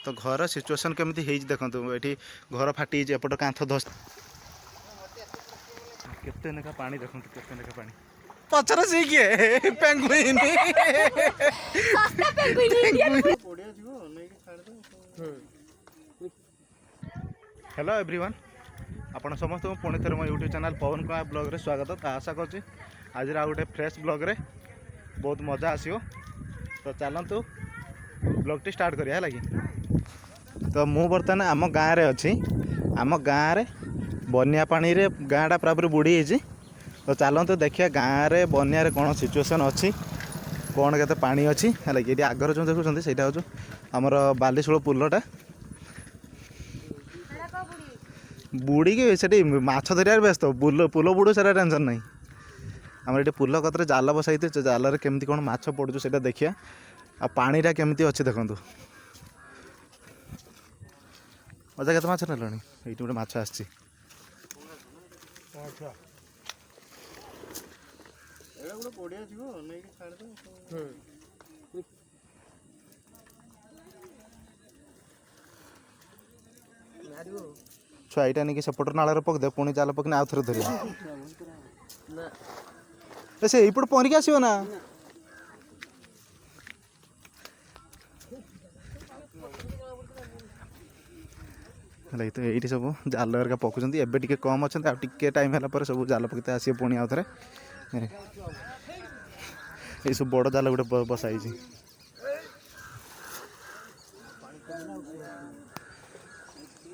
तो घर सिचुएसन केमती है देखो ये घर फाटी एपट कांथ धस केते नेखा पानी देखो केते नेखा पानी पचर से किए पेंगुइन हेलो एवरीवन आपण समस्त पुणी थर मो यूट्यूब चैनल पवन कुमार ब्लॉग रे स्वागत। तो आशा करछि आज गोटे फ्रेश ब्लॉग रे बहुत मजा आसियो। तो चलतु ब्लॉग टी स्टार्ट करिया लगी। तो मु बर्तमान आम गाँव रे अच्छी आम गाँव रे बन्या पानी रे गाँटा पूरा बुड़ी होती। तो चलतु देखिए गाँव रे बन्या रे कौन सिचुएसन अच्छी कौन केते पानी अच्छी है कि आगर जो देखुं से आमर बालीशूल पुलटा बुड़ी से माछ धरिया व्यस्त पुल बुड़ से टेंशन नहीं। आम ये पुल कतरे जाल बसाई जाल केमती कौन माछ पड़ू से देखिए आ पानीटा केमती अच्छी देखु मजा केते माछ नेलनी ये गोटे माछ आसी छुआ यहाँ नहीं सेपट नाल पकदे पुणी जाल पकने आउ थे धर से यपट पहरिक आसो ना तो ये सब जाल हरिका पकाउं एवं टे कम अच्छा टे टाइम है सब जाल पकते आस पुणी आउ थे ये सब बड़ जाल गोटे बसाई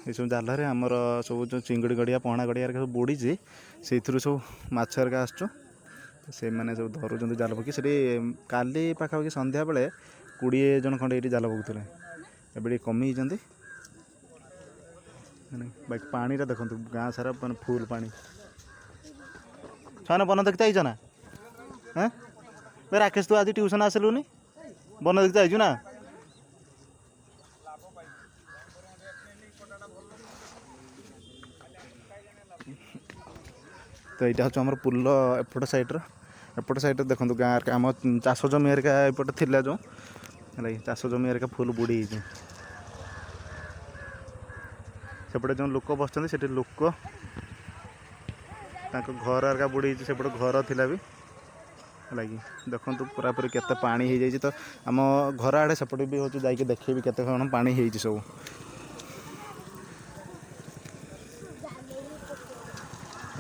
ये सब जाल आमर सब जो चिंगड़ी गड़िया पहना गड़िया सब बुड़ी से सब माछ हरिका आसु से मैंने सब धरुं जाल पकि से काली पाखापाखि संध्या बेले 20 जन खंडे ये जाल पकुले एबे कमी बाकी पानीटा देखो गाँ सारा मैंने फुल पानी छाने बन देखते आईच ना हाँ राकेश तू आज ट्यूशन आसलुनि बन देखते आईचु ना तो यहाँ हूँ आम पुल एपट साइड देखो गाँव आम चाष जमी हरिका एपट थी जो है चाष जमी हरिका फुल बुड़ी सेपटे जो लोक बस से लोक घर हरिका बुड़ी सेपटे घर थिला भी है देखो पूरा पूरी केते पानी हो जाए। तो आम घर आड़े सेपटे भी हूँ जाकि देखे केते कौन पानी हो सब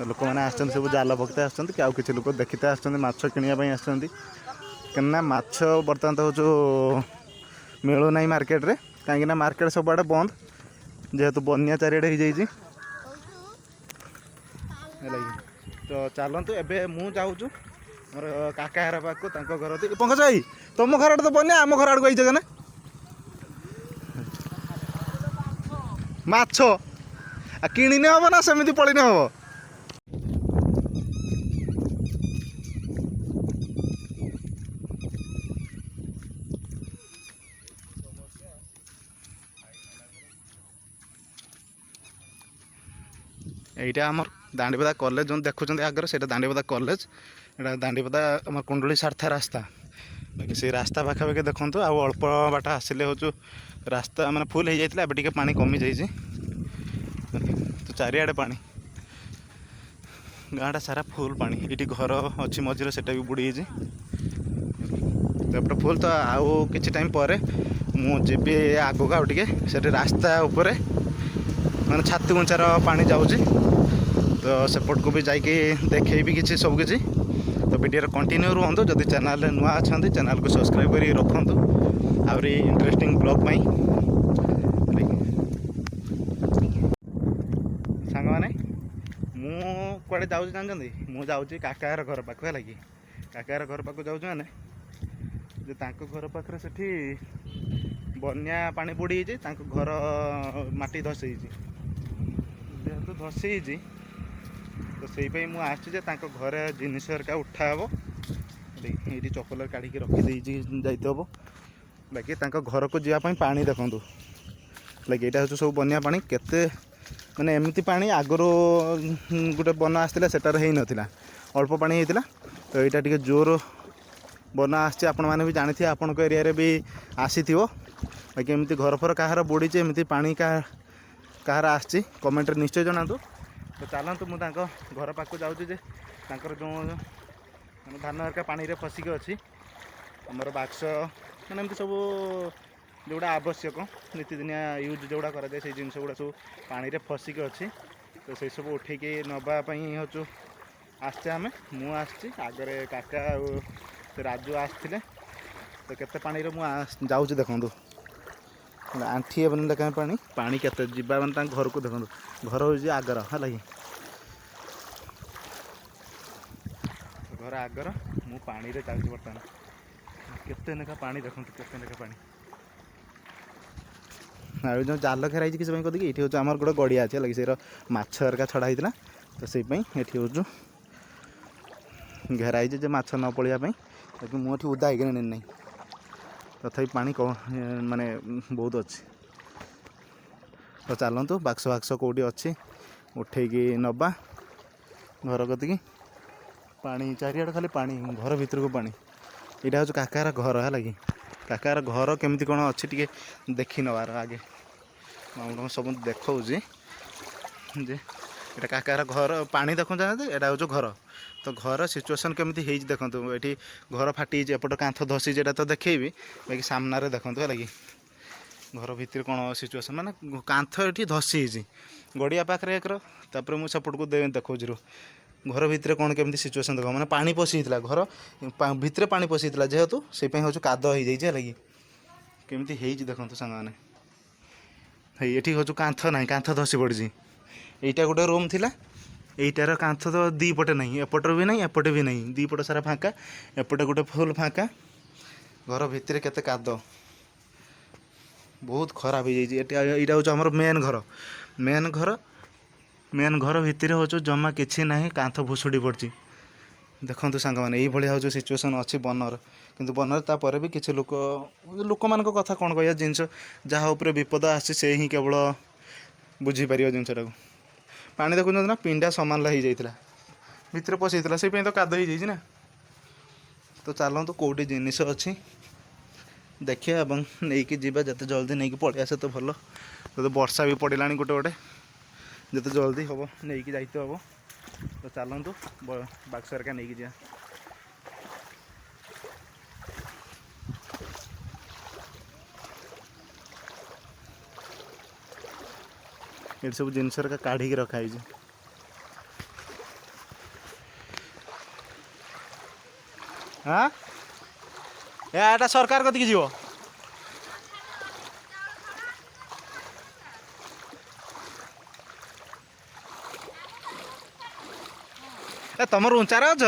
लोक मैंने आस सब जाल पकते आस कि लोक देखते आछ किणापी आसना माछ बर्तमान तो जो मिलूना मार्केट रे कहीं मार्केट सब आड़े बंद जेहेतु बन्या चारिआडे हो जाइए। तो चलतु एबे मु जाऊँ मोर काका हर पाक घर पंकज भाई तुम घर तो बन्या आम घर आड़क आई ना माछ आ किणी हम ना सेमती पड़ी हम এইটা আমার দাঁড়িপদা কলেজ जो देखुं आगर से दाँडीपदा कॉलेज यहाँ दाँडीपदा आम कुंडली सारथा रास्ता बाकी से रास्ता पाखापाखि देखूँ आउ अल्प बाट आसिले हूँ रास्ता मैंने फुल हो जाता है पानी कमी जाइए। तो चारिआडे पानी गाँटा सारा फुल पानी ये घर अच्छी मझे से भी बुड़ी तो फुल तो आउ कि टाइम पर मुझे आगक आउ टे से रास्ता उपरे मैंने छाती उंचार पानी जाऊँगी तो सेपट को भी जाकि देखे भी किसी सब किसी। तो वीडियो कंटिन्यू रुहतु जदि चैनल नुआ अच्छा चैनल को सब्सक्राइब कर रखु आहरी इंटरेस्टिंग ब्लॉग पाई सांग मैंने मुझे जाऊँ जानते मुझे जाऊँगी काकार घर पाख है कि काकार घर पाख जाऊँ मैंने घर पाखे से बन्या पानी बुड़ी घर माटी धसी जेहेतु धसी तो से मुझे घरे जिनिस हरिका उठा हे ये चपल काढ़ रखी जाइए बाकी घर को जावाई पानी देखूँ लाइक यहाँ हूँ सब बन्या पानी केते माने एमती पानी आगु गोटे बन आसाला सेटार हो नाला अल्प पानी होता। तो यहाँ टे जोर बन आसी भी जानी आपण एरिया भी आसी बाकी एमती घर फर कहार बुड़ी एमती पानी कहार आसी कमेंट निश्चय जनातु। तो चलतु मुझे घर पाक जाऊँगी जो धान हरिका पानी रे फसिक अच्छी आमर बाक्स मैंने एमती सब जोड़ा आवश्यक नीतिदिनिया यूज जोड़ा कराए से जिन गुड़ा सब पानी रे फसिक अच्छी। तो से सब उठेक नापी हूँ आसचे आम मुझे आगरे काका राजू आसते। तो केते पानी रे मुझे देखूँ आंठी बन लेखा पानी पानी केते जीवा मैंने घर को देखूँ घर हूँ आगर है घर आगर मु पानी रे चलती बर्तमान केते लेखा पानी देखूँ केते लेखा पानी आ जो जाल घेराई कि कदी ये हूँ आम गोटे गड़िया अच्छे लगे से माछ हरिका छड़ा होता। तो से ये हूँ घेराई जे माछ न पड़ापी लेकिन मुझे उदा होगी ना तथापि पानी माने बहुत अच्छी। तो चलतु बाक्स बाक्स कौटी अच्छी उठेकी नवा घर कतिकी पानी चारिआडे खाली पानी घर भीतर को पानी। यहाँ हूँ काकार घर है कि काकार घर केमती कौन अच्छी टे देखी नवार आगे सब देखा जे यहाँ काकार घर पानी देखुँ यहाँ हूँ घर। तो घर सिचुएसन केमती है देखो ये घर फाटी एपट कांथ धसी जेटा तो देखेबी बाकी सामने देखो है कि घर भितर कौन सिचुएसन माने कांथ ये धसी गड़िया पाखे एक तापर मुझे सेपट को देखा घर भितर कौन केमती सिचुएसन देख मैंने पानी पशि घर भितर पानी पशि जेहेतु से हूँ काद हो जाए कि केमती है देखो सांग मैंने ये हूँ कांथ ना कांथ धसी पड़ी यहीटा गोटे रूम थिला यहीटार कांथ तो दी पटे नहीं एपटर भी नहीं एपटे भी नहीं दी पट सारा फाँका एपटे गोटे फुल फाँका घर भितर केते काद बहुत खराब हो जाए। यहाँ हूँ आम मेन घर भितर हूँ जमा किसी ना कांथ भुशुड़ी पड़ी देखो सांग मैंने ये हूँ सिचुएसन अच्छी बनर किंतु बनर तापर भी किसी लोक मान कथा कौन कह जिनस जहाँ उपरे विपद आसी से ही केवल बुझीपर जिनटा पानी देखुं ना पिंडा सामान हो जाता भितर पशि से तो काद हो जाए ना। तो चलतु कौटी जिनिस अच्छी देखिए एवं नहीं जीवा जिते जल्दी नहीं पलि आसे तो भल। तो वर्षा भी पड़ा गोटे गोटे जिते जल्दी हम नहीं जाते हम। तो चलतु बाक्स हरिका नहीं जा ये सब जिनस काढ़ी रखाई हाँ या सरकार कति जीव तुम उचार अच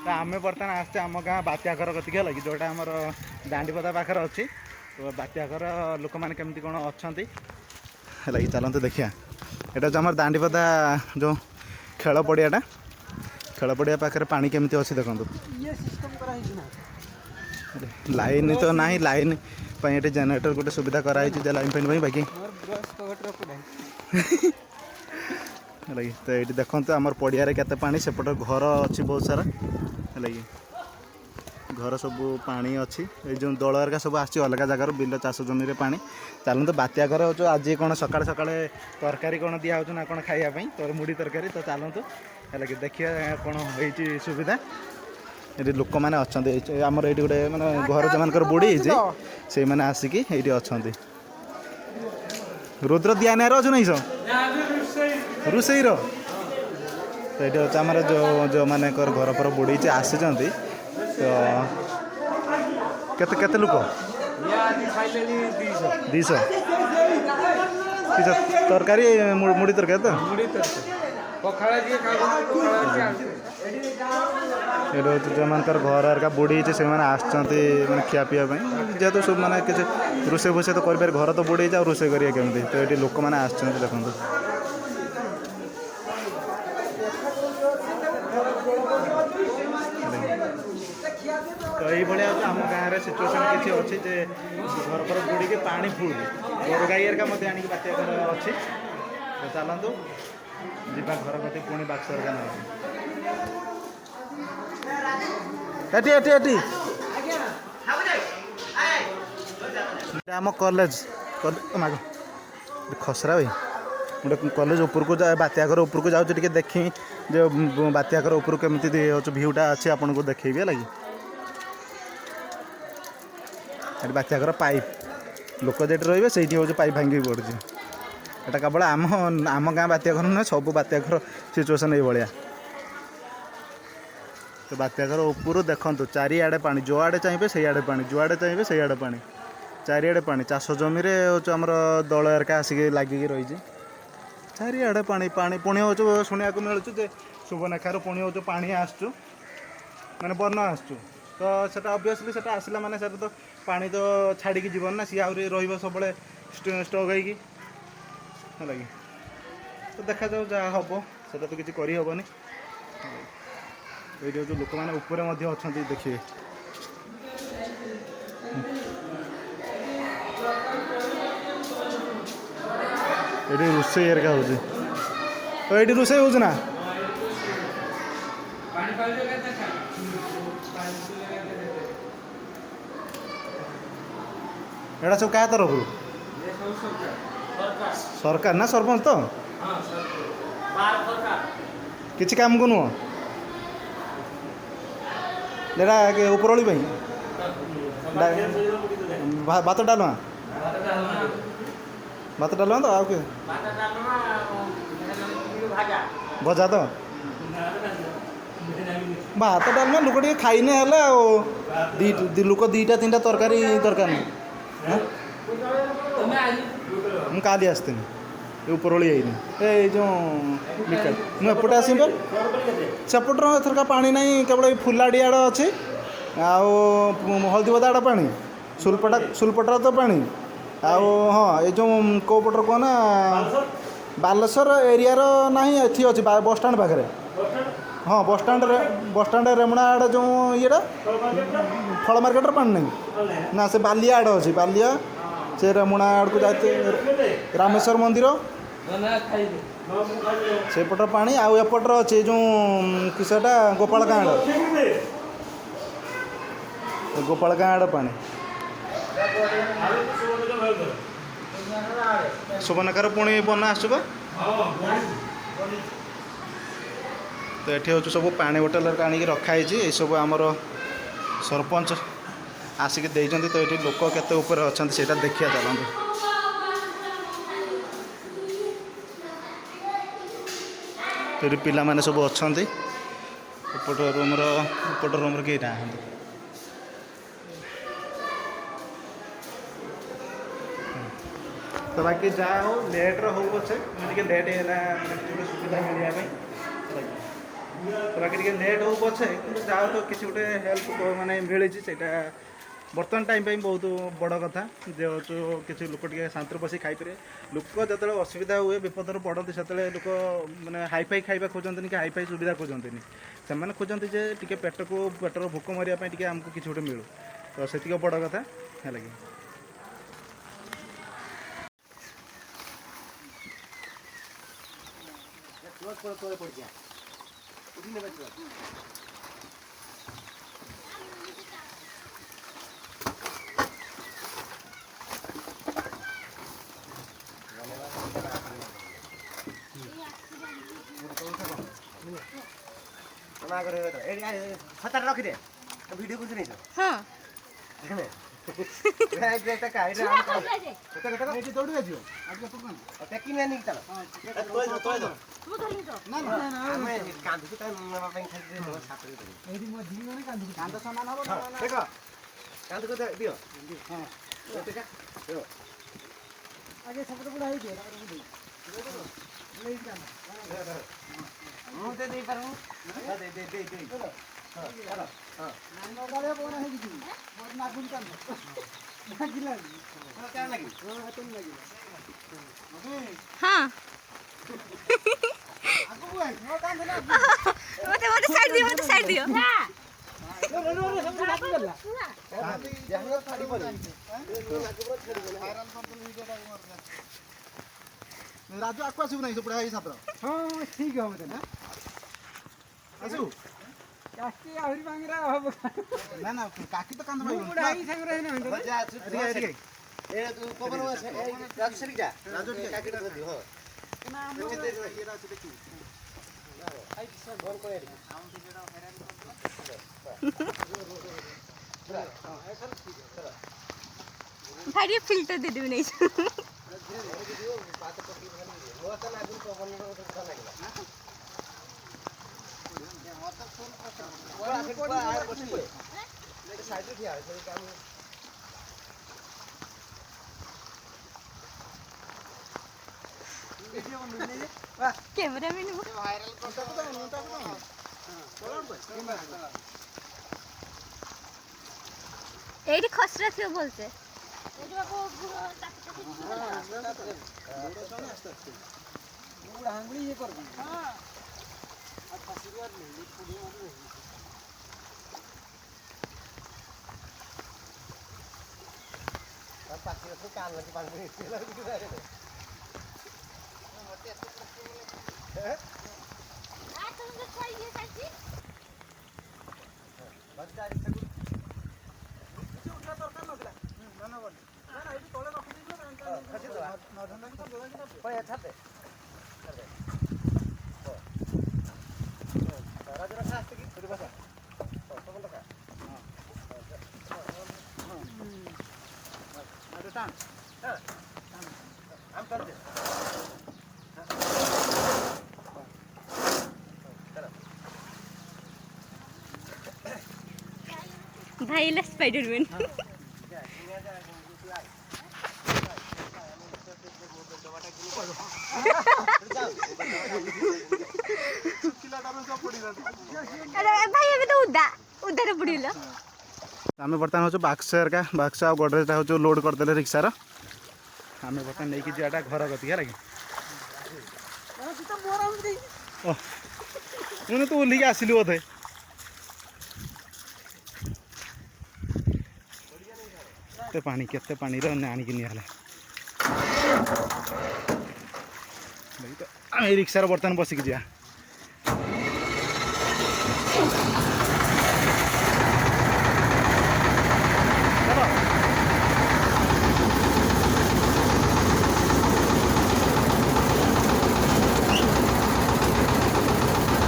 आम बर्तमान आसते आम गाँ बात्या घर कतिक है कि जोटा आम दांडीपदा पाखे अच्छी। तो बात्या घर लोक मैंने केमती कौन अच्छा है चलते देखिए यहाँ जो आम दांडीपदा जो खेल पड़ियाटा खेल पड़िया पाखे पानी केमती अच्छी देखो लाइन तो ना लाइन ये जेनेटर गोटे सुविधा कराई लाइन पाइन बाकी तो ये देखो आम पड़िया केते पानी सेपट घर अच्छी बहुत सारा है कि घर सब पानी अच्छी ये जो दल हरिका सब आस अलग जगार बिल चाष जमी पानी। चलते बात्या घर हो आज कौन सका तरकारी कौन दिया ना कौन खायापी तो मुड़ी तरकारी। तो चलतु है कि देखिए कौन हो सुविधा ये लोक मैंने अच्छा आमर ये गोटे मैंने घर जो मान बुड़ी से मैंने आसिक ये अच्छा रुद्र दिया नार अच्छु नहीं रोसई रो तो ये हूँ आम जो मैंने घर पर बुड़ी आसी तो केते केते लोक 200 तरकारी मुड़ी तरकारी तो ये जो मान घर हरिका बुड़ी से मैंने खिया पीवाई जेहेतु सब मैंने किसी रोसे भोसे तो कर घर तो बुड़ी रोसे करेंगे केमती। तो ये लोक मैंने आसते देखो तो ये आम गाँव सिचुएसन किसी अच्छी घर पर बुड़ी के पानी फुल गोर गाई हरिका आनिक बात्या घर अच्छी। तो चलतु जीवा घर कति पुणी बाक्स हरिका ना आम कॉलेज खसरा भाई गोटे कॉलेज उपरको बात्या घर उपरको जाऊँ टे देखी जो बात्या घर उपरको केमती भ्यूटा अच्छे आपन को देखी लगे बात्या घर पाइप लोक जो रे से हूँ पाइप भांगी पड़ी एटा केवल आम गाँ बात्या घर नुहे सब बात्या घर सिचुएसन ये तो बात्या घर उपरू देखु चारिआडे पानी जो आड़े चाहिए से आड़े पानी जो आड़े चाहिए से आड़े पानी चारिआडे पानी चाष जमी आमर दल एरिका आसिक लगिकी रही चारिआडे पानी पानी पुणी हो शुणा मिलूँ सुबर्णरेखार पुणी हो पानी आसचु माने बन आसचु तो सेटा ऑब्वियसली सेटा आसला माने सेटा तो पानी तो छाड़ी जीवन ना सी आहरी रही सब स्टक होगी तो देखा जाऊ जहाँ हम सेटा तो किसी करहबनी ये जो लोक मैंने ऊपर अच्छा देखिए ये रोसे एरिका हो ये रोसे हो ना एटा सब क्या तरफ सरकार ना सरपंच तो किसी काम को नुह उपरओली भात डालमा तो आउ के भजा तो भात डालमा लोक टे खाइने लोक दीटा तीन तरकारी दरकार नहीं मुझे काली आसती उपरओली आई जो विकट मुझे आस सेपटर एथरका पानी ना केवल फुलाड़ी आड़ अच्छे आउ हल्दीबदा आड़ पानी सुलपटा तो पानी आउ हाँ ये जो कौ पटर कहना बालेश्वर एरिया ना ये अच्छी बस स्टाण पाखे हाँ बस स्टाण रेमुणा आड़ जो ये फल मार्केट पानी नहीं ना से बालिया आड़ अच्छी बालिया से रेमुणा आड़ को जाते रामेश्वर मंदिर सेपट पानी आउ एपटर अच्छे जो किसटा गोपाल गाँड गोपाल गाँड पानी सुबर्णरेखार पुणी बना आसुबा तो ये हूँ सब पानी बोतल आनिक रखाई ये सब आमर सरपंच आसिक देइछन्ति तो ये लोक केते ऊपर अच्छा से देखिया चलते तो पिला माने सब अच्छा उपट रूम कई ना तो बाकी जहाँ हो लेट्रे हो पचे टे लेट है सुविधा मिलने तो बाकी लेट हो पचे जहाँ तो किसी गोटे हेल्प माने मिली से बर्तमान टाइम बहुत बड़ कथा जो किसी लोक टे शांति बस खाईपर लोक जो असुविधा हुए विपदर पड़ती से लोक मैंने हाईफाई खाଇବା खोजती कि हाईफाई सुविधा खोजती से खोजती जे टे पेटर भोक मारे आमको किसी गोटे मिलू तो से बड़ कथा है कि खतर रखी दे वीडियो कुछ नहीं हाँ हाँ मत साइड दियो राजू आको आसू नहीं सुपड़ा है छात्र हाँ ठीक है मतलब आसू काकी आहुरी मांगरा हो ना ना काकी तो कांद भाई बुढ़ा ही संग रहे ना जा ଏ ତୁ ପବନ ଅଛି ଏ ରାଜୁ ସେଠି ଯା ରାଜୁ ଟିକେ କାକିଟା ଧରି ହଁ ବନ୍ଦ କରି ଏଠି भाई ये फिल्टर दे दो नहीं कैमरा में नहीं এইটি খসড়া কেউ বলছে भाई ला स्पाइडरमैन अरे भाई अबे तो उधर पड़िला आम बर्तमान हूँ बाक्स का बाक्स आ गडरेजा हूँ लोड करदे रिक्सार आम बर्तमान नहीं जाटा घर गति है लगे मुझे तो ओल्लिक आसलु बोधे केते पानी आनिक निहला रिक्सार बर्तमान बसिक जा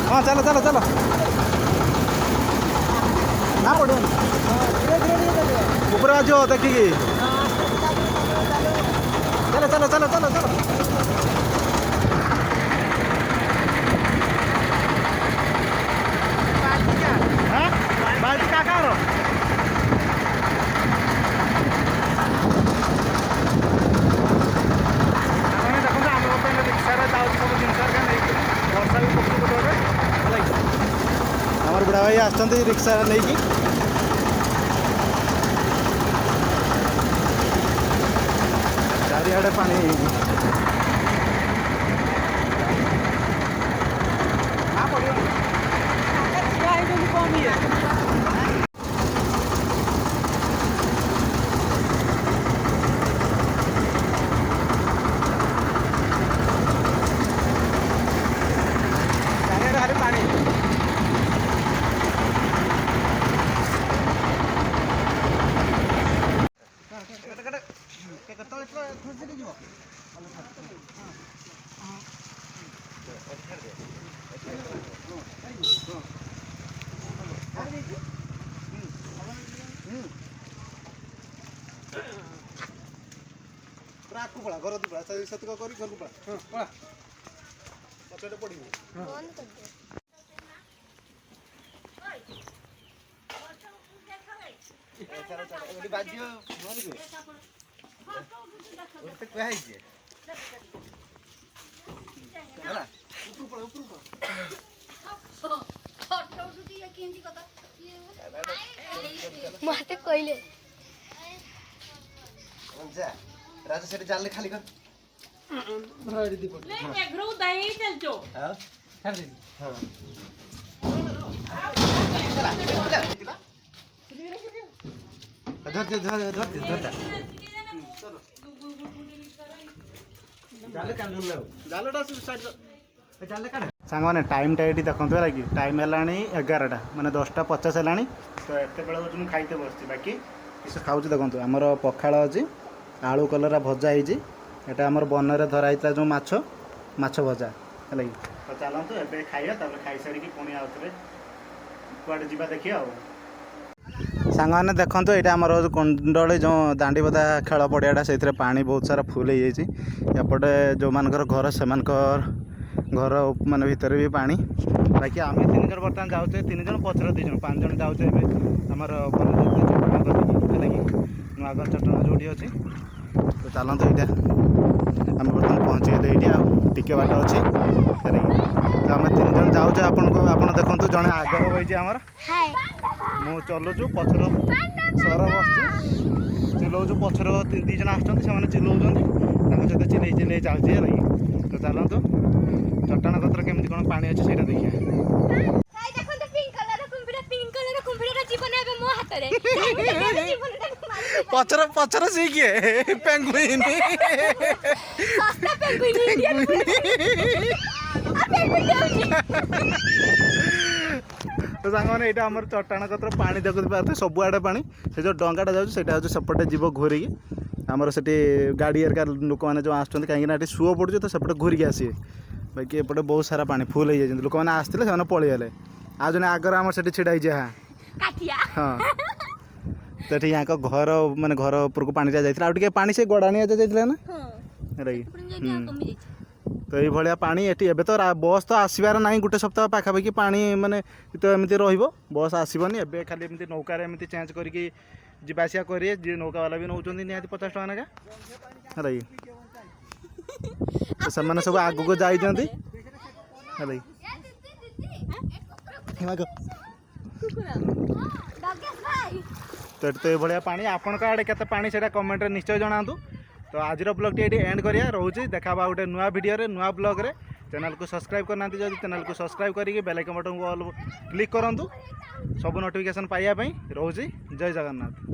हाँ चलो चलो चलो ना पड़ो ऊपर आज देखिए चलो चलो चलो चलो चलो बाल्टी का कार देखो आम बर्तमान रिक्सार जाऊँ सब जिन वर्षा भी पक्षी गोटे आमर बुढ़ा भाई आसते रिक्सा नहीं चारिआडे पानी आगू पड़ा घर पड़ा सेतक कर घर को पड़ा पड़ा पचटे पड़ी मते कहले राजू सेठी जाले खाली कर भराड़ी दी पड़ ले एग्रो दही चल जो हां कर दे हां धर जाले कान लो जालेटा साइड जाले काढ सांग मैंने टाइम ये देखते है कि टाइम है 11टा माने 10:50 है तो एत बेल खाईते बस बाकी किस खाऊँ देखो आमर पखाड़ अच्छी आलू कलरा भजा होती एटा आमर बनरे धरा होता जो माछ माछ भजा है तो चलतु ए खाइबा खाई सारी पुणी आउ थे कुआडे जा देखिए सांग मैंने देखो ये आमर कुंडली जो दांडी बदा खेल पड़ियाटा से पानी बहुत सारा फुल हो जाए एपटे जो मान घर से घर मान भितर भी पानी बाकी आम 3 जन बर्तमान जाऊे 3 जन पचर 2 जन 5 जन जाऊे आमर नुआगंज चट्टान जो अच्छी तो चलते यहाँ आम बर्तमान पहुँची गले ये टे बाट अच्छी तो आम 3 जन जाऊे आप देखो जड़े आगर बही आमर मु चलुचु पचर सर बस चिल्लाऊँ पचर 2 जन आसुँच से चिल्लाऊँ सहित चिल्ले चिल्ले जाऊँगी है तो चलतु चट्टान कतर केमती कौन पानी अच्छे से देखिए पचर पचर सी किए पेंगुइन तो सांग मैंने यहाँ आम चट्टान कतर पानी देखते पारे सबुआड़े पानी से जो डंगाटा जाऊँ सेपटे जीव घूरिकी आमर से गाड़ी एरिका लोक मैंने जो आसुँच कहीं सुओ पड़ू तो सेपटे घूरिकी आसवे बाकी एपटे बहुत सारा पानी फुल हो जाए लोक मैंने आसते से पलैगले आज जन आगर आम से छिड़ा हाँ तो यहाँ घर माने घर ऊपर को पानी जाइए आगे पानी से गड़ाणी जाइए ना तो ये भाया पानी ये तो बस तो आसबार ना गोटे सप्ताह पाखापाखि पानी माने तो एमती बस आसबनी ए खाली एमती नौकार एमती चेंज करके जावासिया करेंगे जी नौका वाला भी नौ निहाती 50 टका नाका है तो से सब आग को जाइए तो ये भाया पानी आपण आड़े के पानी से कमेंट निश्चय जनातु तो आज ब्लॉग ये एंड करिया रोचे देखा गोटे नुआ वीडियो नुआ ब्लॉग रे चैनल को सब्सक्राइब करना जब चैनल को सब्सक्राइब करके बेल आइकन बटन को ऑल क्लिक करूँ सब नोटिफिकेशन पाइबा रोचे जय जगन्नाथ।